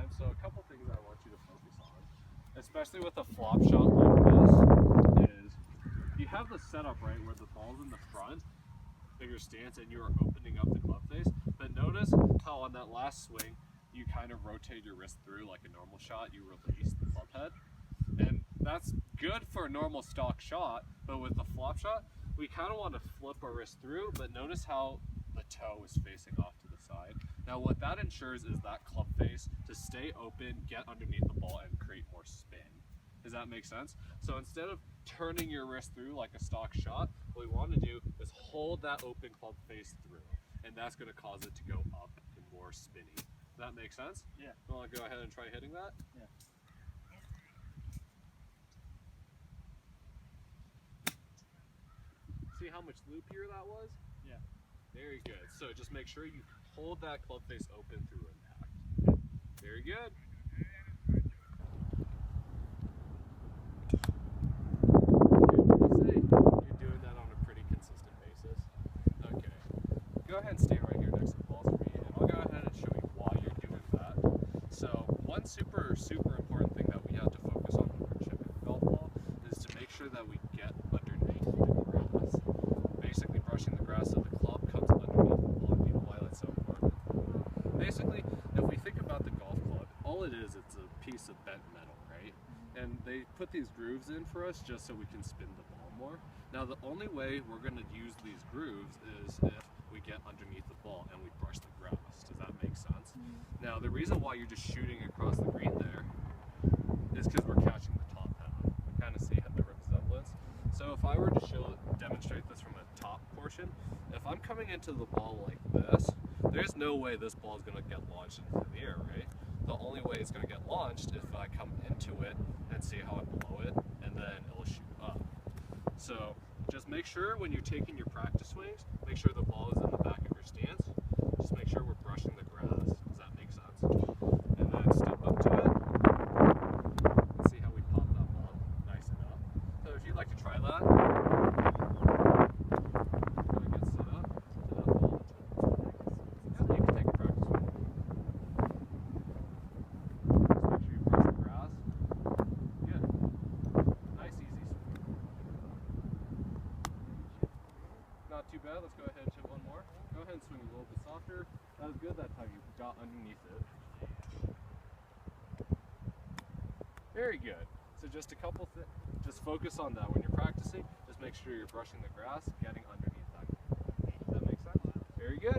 time. So a couple things I want you to focus on, especially with a flop shot like this, is you have the setup right where the ball's in the front of your stance and you are opening up the club face. But notice how on that last swing, you kind of rotate your wrist through like a normal shot, you release the club head. And that's good for a normal stock shot, but with the flop shot, we kind of want to flip our wrist through, but notice how the toe is facing off to the side. Now what that ensures is that club face to stay open, get underneath the ball, and create more spin. Does that make sense? So instead of turning your wrist through like a stock shot, what we want to do is hold that open club face through, and that's going to cause it to go up and more spinny. Does that make sense? Yeah. You want to go ahead and try hitting that? Yeah. See how much loopier that was? Yeah. Very good. So just make sure you hold that club face open through impact. Very good. Okay, would you say you're doing that on a pretty consistent basis? Okay. Go ahead and stay right here next to the balls for me, and I'll go ahead and show you why you're doing that. So one super important thing that we have to focus on when we're chipping the golf ball is to make sure that we get underneath the grass. Basically brushing the grass so the club comes underneath the ball. You know why that's so important? Basically, if we think about the golf club, all it is, it's a piece of bent metal, right? And they put these grooves in for us just so we can spin the ball more. Now the only way we're going to use these grooves is if we get underneath the ball and we brush the grass. Does that make sense? Now the reason why you're just shooting across the green there is because we're catching the top half. Kind of see the resemblance. So if I were to demonstrate this from a top portion, if I'm coming into the ball like this, there's no way this ball is going to get launched into the air, right? The only way it's going to get launched is if I come into it and see how I blow it, and then it'll shoot up. So just make sure when you're taking your practice swings, make sure the ball is in the back of your stance. Just make sure we're brushing the grass. Does that make sense? And then step up to it and see how we pop that ball nice enough. So if you'd like to try that, get set up to that ball. Yeah, you can take a practice swing. Just make sure you brush the grass. Good. Nice, easy swing. Not too bad. Let's go ahead and hit one more. Go ahead and swing a little bit softer. That was good that time. You got underneath it. Very good. So just a couple things. Just focus on that when you're practicing. Just make sure you're brushing the grass, getting underneath that. Does that make sense? Very good.